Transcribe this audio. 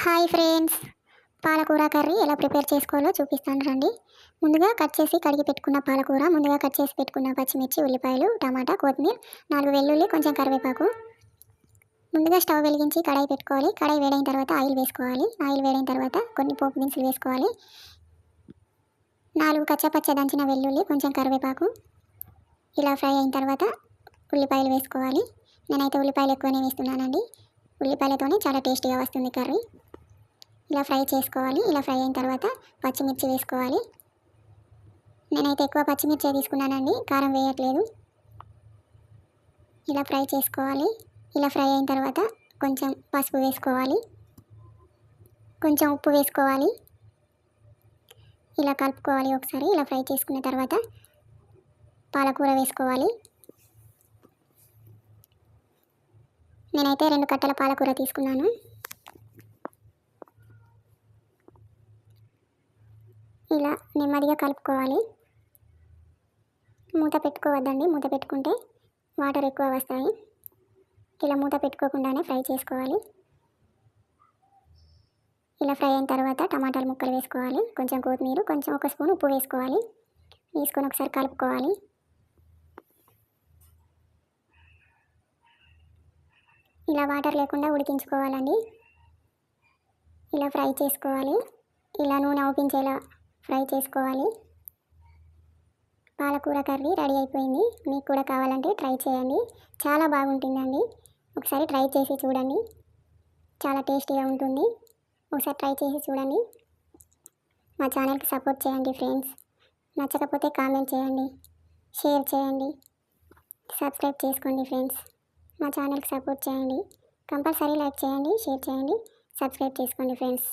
Hi friends, పాలకూర curry ఎలా prepare చేసుకోవాలో చూపిస్తాను రండి. ముందుగా కట్ చేసి కడిగి పెట్టుకున్న పాలకూర, ముందుగా కట్ చేసి పెట్టుకున్న పచ్చిమిర్చి, ఉల్లిపాయలు, టమాటా, కొత్తిమీర, 4 వెల్లుల్లి, కొంచెం కరివేపాకు. ముందుగా స్టవ్ వెలిగించి కడాయి పెట్టుకోవాలి. కడాయి వేడైన తర్వాత ఆయిల్ వేసుకోవాలి. ఆయిల్ వేడైన తర్వాత కొన్ని పోపు దినుసులు వేసుకోవాలి. 4 కచ్చపచ్చ దంచిన వెల్లుల్లి, కొంచెం కరివేపాకు. ఇలా ఫ్రై అయిన తర్వాత ఉల్లిపాయలు వేసుకోవాలి. నేనైతే ఉల్లిపాయలు ఎక్కువనే వేస్తున్నానండి. ఉల్లిపాయలతోనే చాలా టేస్టీగా వస్తుంది కర్రీ. ఇలా ఫ్రై చేసుకోవాలి. ఇలా ఫ్రై అయిన తర్వాత పచ్చిమిర్చి వేసుకోవాలి. నేనైతే ఎక్కువ పచ్చిమిర్చి తీసుకున్నానండి, కారం వేయట్లేదు. ఇలా ఫ్రై చేసుకోవాలి. ఇలా ఫ్రై అయిన తర్వాత కొంచెం పసుపు వేసుకోవాలి, కొంచెం ఉప్పు వేసుకోవాలి. ఇలా కలుపుకోవాలి ఒకసారి. ఇలా ఫ్రై చేసుకున్న తర్వాత పాలకూర వేసుకోవాలి. నేనైతే 2 కట్టల పాలకూర తీసుకున్నాను. ఇలా నెమ్మదిగా కలుపుకోవాలి. మూత పెట్టుకోవద్దండి, మూత పెట్టుకుంటే వాటర్ ఎక్కువ వస్తాయి. ఇలా మూత పెట్టుకోకుండానే ఫ్రై చేసుకోవాలి. ఇలా ఫ్రై అయిన తర్వాత టమాటాలు ముక్కలు వేసుకోవాలి, కొంచెం కొత్తిమీర, కొంచెం 1 స్పూన్ ఉప్పు వేసుకోవాలి. వేసుకొని ఒకసారి కలుపుకోవాలి. ఇలా వాటర్ లేకుండా ఉడికించుకోవాలండి. ఇలా ఫ్రై చేసుకోవాలి. ఇలా నూనె ఊపించేలా ఫ్రై చేసుకోవాలి. పాలకూర కర్రీ రెడీ అయిపోయింది. మీకు కూడా కావాలంటే ట్రై చేయండి, చాలా బాగుంటుందండి. ఒకసారి ట్రై చేసి చూడండి, చాలా టేస్టీగా ఉంటుంది. ఒకసారి ట్రై చేసి చూడండి. మా ఛానల్కి సపోర్ట్ చేయండి ఫ్రెండ్స్. నచ్చకపోతే కామెంట్ చేయండి, షేర్ చేయండి, సబ్స్క్రైబ్ చేసుకోండి ఫ్రెండ్స్. మా ఛానల్కి సపోర్ట్ చేయండి. కంపల్సరీ లైక్ చేయండి, షేర్ చేయండి, సబ్స్క్రైబ్ చేసుకోండి ఫ్రెండ్స్.